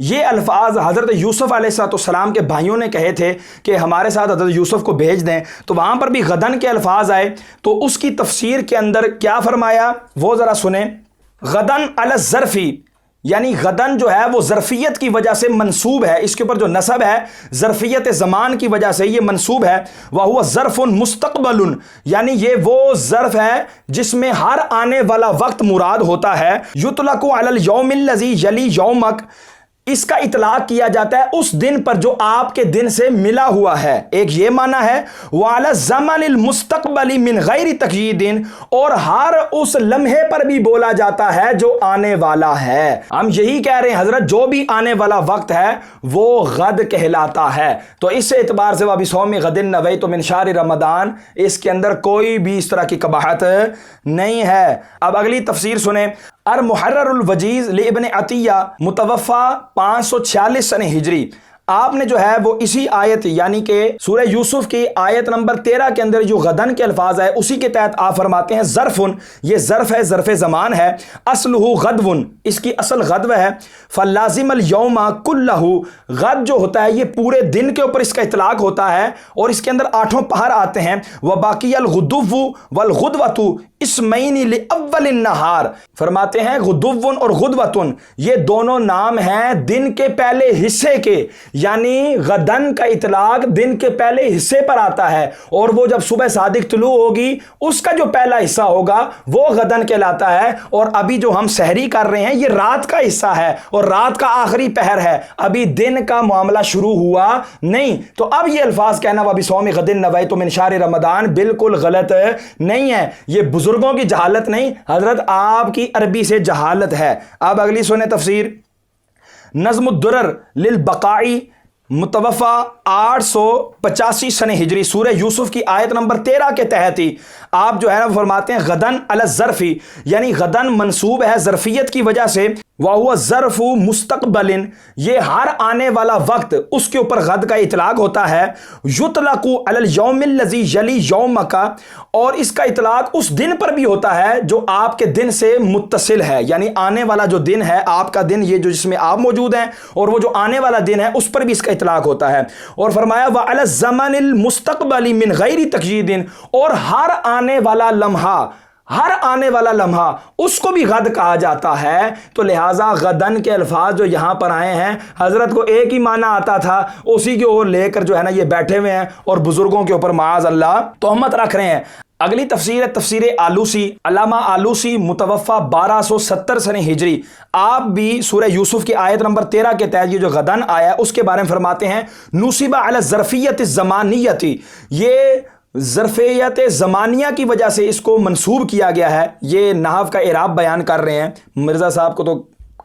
یہ الفاظ حضرت یوسف علیہ السلام کے بھائیوں نے کہے تھے کہ ہمارے ساتھ حضرت یوسف کو بھیج دیں، تو وہاں پر بھی غدن کے الفاظ آئے، تو اس کی تفسیر کے اندر کیا فرمایا وہ ذرا سنیں۔ غدن علی الظرفی، یعنی غدن جو ہے وہ ظرفیت کی وجہ سے منصوب ہے، اس کے اوپر جو نصب ہے ظرفیت زمان کی وجہ سے یہ منصوب ہے۔ وَهُوَ ظرف مستقبل، یعنی یہ وہ ظرف ہے جس میں ہر آنے والا وقت مراد ہوتا ہے۔ یطلق علی اليوم الذی یلی یومک، اس کا اطلاق کیا جاتا ہے اس دن پر جو آپ کے دن سے ملا ہوا ہے، ایک یہ معنی ہے۔ وعلی الزمن المستقبل من غیر تقیید، اور ہر اس لمحے پر بھی بولا جاتا ہے جو آنے والا ہے۔ ہم یہی کہہ رہے ہیں حضرت جو بھی آنے والا وقت ہے وہ غد کہلاتا ہے۔ تو اس اعتبار سے وَبِصَوْمِ غَدٍ نَوَيْتُ مِنْ شَهْرِ رمضان، اس کے اندر کوئی بھی اس طرح کی قباحت نہیں ہے۔ اب اگلی تفسیر سنیں۔ المحرر الوجیز لابن عطیہ متوفہ 546 سنہ ہجری، آپ نے جو ہے وہ اسی آیت یعنی کہ سورہ یوسف کی آیت نمبر 13 کے اندر جو غدن کے الفاظ ہے اسی کے تحت آپ فرماتے ہیں ظرفن، یہ ظرف ہے، ظرف زمان ہے، اصلہ غدون، اس کی اصل غدو ہے۔ فلازم اليوم کلہ، غد جو ہوتا ہے یہ پورے دن کے اوپر اس کا اطلاق ہوتا ہے، اور اس کے اندر 8 پہر آتے ہیں۔ وباقی الغدو والغدوۃ اسمین لاول النہار، فرماتے ہیں غدون اور غدوتن یہ دونوں نام ہیں دن کے پہلے حصے کے، یعنی غدن کا اطلاق دن کے پہلے حصے پر آتا ہے، اور وہ جب صبح صادق طلوع ہوگی اس کا جو پہلا حصہ ہوگا وہ غدن کہلاتا ہے۔ اور ابھی جو ہم سحری کر رہے ہیں یہ رات کا حصہ ہے اور رات کا آخری پہر ہے، ابھی دن کا معاملہ شروع ہوا نہیں۔ تو اب یہ الفاظ کہنا وَبِصَوْمِ غَدٍ نَوَيْتُ مِنْ شَهْرِ رمضان بالکل غلط نہیں ہے، یہ بزرگوں کی جہالت نہیں، حضرت آپ کی عربی سے جہالت ہے۔ اب اگلی سنیں تفسیر۔ نظم الدرر للبقائی متوفہ 885 سنہ ہجری، سورہ یوسف کی آیت نمبر 13 کے تحت ہی آپ جو ہے نا فرماتے ہیں غدن علی الظرفی، یعنی غدن منصوب ہے ظرفیت کی وجہ سے۔ وَهُوَ ظرف مستقبل، یہ ہر آنے والا وقت اس کے اوپر غد کا اطلاق ہوتا ہے۔ یطلق علی اليوم الذی یلی یومک، اور اس کا اطلاق اس دن پر بھی ہوتا ہے جو آپ کے دن سے متصل ہے، یعنی آنے والا جو دن ہے آپ کا دن، یہ جو جس میں آپ موجود ہیں، اور وہ جو آنے والا دن ہے اس پر بھی اس کا اطلاق ہوتا ہے۔ اور فرمایا وعلی الزمن المستقبل من غیر تقیید، اور ہر آنے والا لمحہ، ہر آنے والا لمحہ اس کو بھی غد کہا جاتا ہے۔ تو لہٰذا غدن کے الفاظ جو یہاں پر آئے ہیں حضرت کو ایک ہی معنی آتا تھا، اسی کے اوپر لے کر جو ہے نا یہ بیٹھے ہوئے ہیں اور بزرگوں کے اوپر معاذ اللہ تہمت رکھ رہے ہیں۔ اگلی تفسیر ہے تفسیر آلوسی، علامہ آلوسی متوفہ 1270 سنہ ہجری، آپ بھی سورہ یوسف کی آیت نمبر 13 کے تحت یہ جو غدن آیا ہے اس کے بارے میں فرماتے ہیں نصب علی الظرفیت الزمانیت، یہ ظرفیت زمانیہ کی وجہ سے اس کو منسوب کیا گیا ہے۔ یہ نحو کا اعراب بیان کر رہے ہیں، مرزا صاحب کو تو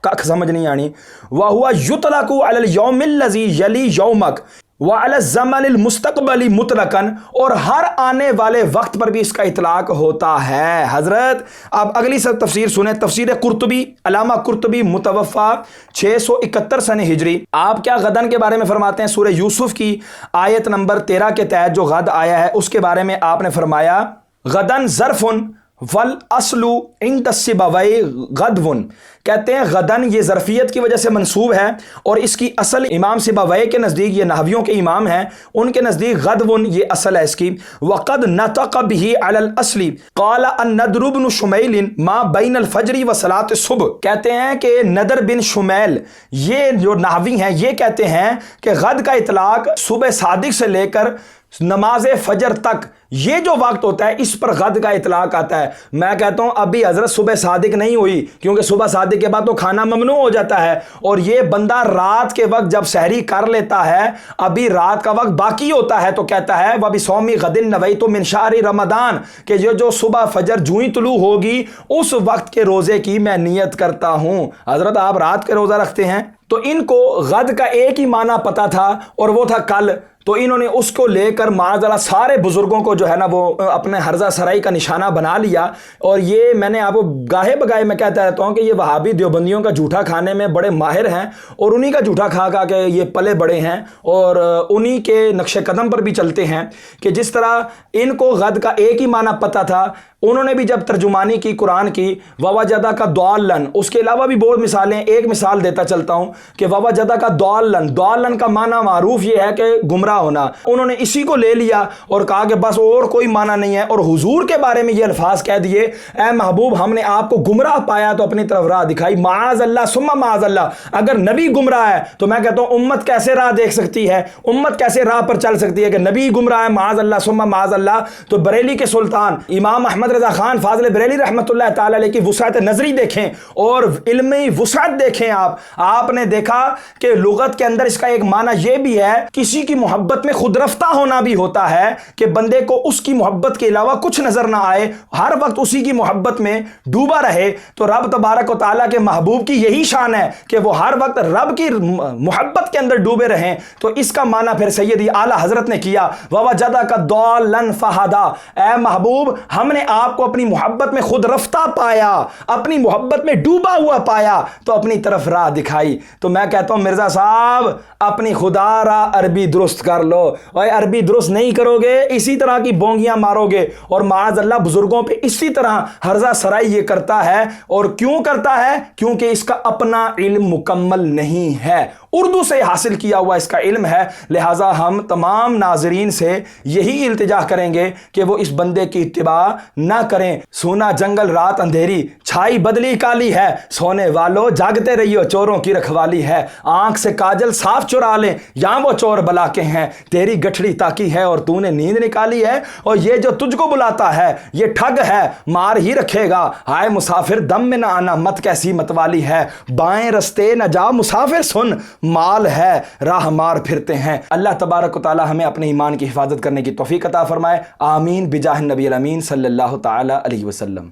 کخ سمجھ نہیں آنی۔ وَهُوَ يُطْلَقُ عَلَى الْيَوْمِ الَّذِي يَلِي يَوْمَكَ وَعَلَى الزَّمَنِ الْمُسْتَقْبَلِ مُطْلَقًا، اور ہر آنے والے وقت پر بھی اس کا اطلاق ہوتا ہے حضرت۔ اب اگلی سب تفسیر سنیں، تفسیر قرطبی، علامہ قرطبی متوفہ 671 سنہ ہجری، آپ کیا غدن کے بارے میں فرماتے ہیں؟ سورہ یوسف کی آیت نمبر 13 کے تحت جو غد آیا ہے اس کے بارے میں آپ نے فرمایا غدن ظرفن والاصل عند السبوی غدون، کہتے ہیں غدن یہ ظرفیت کی وجہ سے منصوب ہے، اور اس کی اصل امام سبوی کے نزدیک، یہ نحویوں کے امام ہیں، ان کے نزدیک غدون یہ اصل ہے اس کی۔ وقد نطق به علی الاصل قال النضر بن شمیل ما بین الفجر وصلاۃ الصبح، کہتے ہیں کہ نضر بن شمیل یہ جو نحوی ہیں یہ کہتے ہیں کہ غد کا اطلاق صبح صادق سے لے کر نماز فجر تک یہ جو وقت ہوتا ہے اس پر غد کا اطلاق آتا ہے۔ میں کہتا ہوں ابھی حضرت صبح صادق نہیں ہوئی، کیونکہ صبح صادق کے بعد تو کھانا ممنوع ہو جاتا ہے، اور یہ بندہ رات کے وقت جب سحری کر لیتا ہے ابھی رات کا وقت باقی ہوتا ہے تو کہتا ہے وَبِصَوْمِ غَدٍ نَوَيْتُ مِنْ شَهْرِ رمضان، کہ یہ جو صبح فجر جوں ہی طلوع ہوگی اس وقت کے روزے کی میں نیت کرتا ہوں۔ حضرت آپ رات کے روزہ رکھتے ہیں؟ تو ان کو غد کا ایک ہی معنی پتا تھا اور وہ تھا کل، تو انہوں نے اس کو لے کر معاذ اللہ سارے بزرگوں کو جو ہے نا وہ اپنے ہرزہ سرائی کا نشانہ بنا لیا۔ اور یہ میں نے آپ کو گاہے بگاہے میں کہتا رہتا ہوں کہ یہ وہابی دیوبندیوں کا جھوٹا کھانے میں بڑے ماہر ہیں، اور انہی کا جھوٹا کھا کھا کے یہ پلے بڑے ہیں، اور انہی کے نقش قدم پر بھی چلتے ہیں کہ جس طرح ان کو غد کا ایک ہی معنی پتہ تھا، انہوں نے بھی جب ترجمانی کی قرآن کی وَوَجَدَكَ ضَالًّا، اس کے علاوہ بھی بہت مثالیں، ایک مثال دیتا چلتا ہوں کہ ووجدہ کا دالن کا معنی معروف یہ ہے کہ گمراہ ہونا، انہوں نے اسی کو لے لیا اور کہا کہ بس اور کوئی معنی نہیں ہے، اور حضور کے بارے میں یہ الفاظ کہہ دیے اے محبوب ہم نے آپ کو گمراہ پایا تو اپنی طرف راہ دکھائی، معاذ اللہ ثم معاذ اللہ۔ اگر نبی گمراہ ہے تو میں کہتا ہوں امت کیسے راہ دیکھ سکتی ہے، امت کیسے راہ پر چل سکتی ہے کہ نبی گمراہ ہے معاذ اللہ ثم معاذ اللہ۔ تو بریلی کے سلطان امام احمد رضا خان فاضل بریلی رحمۃ اللہ تعالی علیہ کی وسعت نظری دیکھیں اور علمی وسعت دیکھیں، آپ نے دیکھا کہ لغت کے اندر اس کا ایک معنی یہ بھی ہے کسی کی محبت میں خود رفتہ ہونا بھی ہوتا ہے کہ بندے کو اس کی محبت کے علاوہ کچھ نظر نہ آئے، ہر وقت اسی کی محبت میں ڈوبا رہے۔ تو رب تبارک و تعالیٰ کے محبوب کی یہی شان ہے کہ وہ ہر وقت رب کی محبت کے اندر ڈوبے رہیں۔ تو اس کا معنی پھر سیدی اعلیٰ حضرت نے کیا ووجدک ضالا فہدا، اے محبوب ہم نے آپ کو اپنی محبت میں خود رفتہ پایا، اپنی محبت میں ڈوبا ہوا پایا تو اپنی طرف راہ دکھائی۔ تو میں کہتا ہوں مرزا صاحب اپنی خدا را عربی درست کر لو، اور عربی درست نہیں کرو گے اسی طرح کی بونگیاں مارو گے، اور معاذ اللہ بزرگوں پہ اسی طرح ہرزہ سرائی یہ کرتا ہے۔ اور کیوں کرتا ہے؟ کیونکہ اس کا اپنا علم مکمل نہیں ہے، اردو سے حاصل کیا ہوا اس کا علم ہے۔ لہٰذا ہم تمام ناظرین سے یہی التجا کریں گے کہ وہ اس بندے کی اتباع نہ کریں۔ سونا جنگل رات اندھیری، چھائی بدلی کالی ہے، سونے والو جاگتے رہیو چوروں کی رکھوالی ہے، آنکھ سے کاجل صاف چرا لیں یہاں وہ چور بلا کے ہیں، تیری گٹھڑی تاکی ہے اور تو نے نیند نکالی ہے، اور یہ جو تجھ کو بلاتا ہے یہ ٹھگ ہے مار ہی رکھے گا، ہائے مسافر دم میں نہ آنا مت کیسی متوالی ہے، بائیں رستے نہ جا مسافر سن مال ہے راہ مار پھرتے ہیں۔ اللہ تبارک و تعالی ہمیں اپنے ایمان کی حفاظت کرنے کی توفیق عطا فرمائے، آمین بجاہ النبی الامین صلی اللہ تعالی علیہ وسلم۔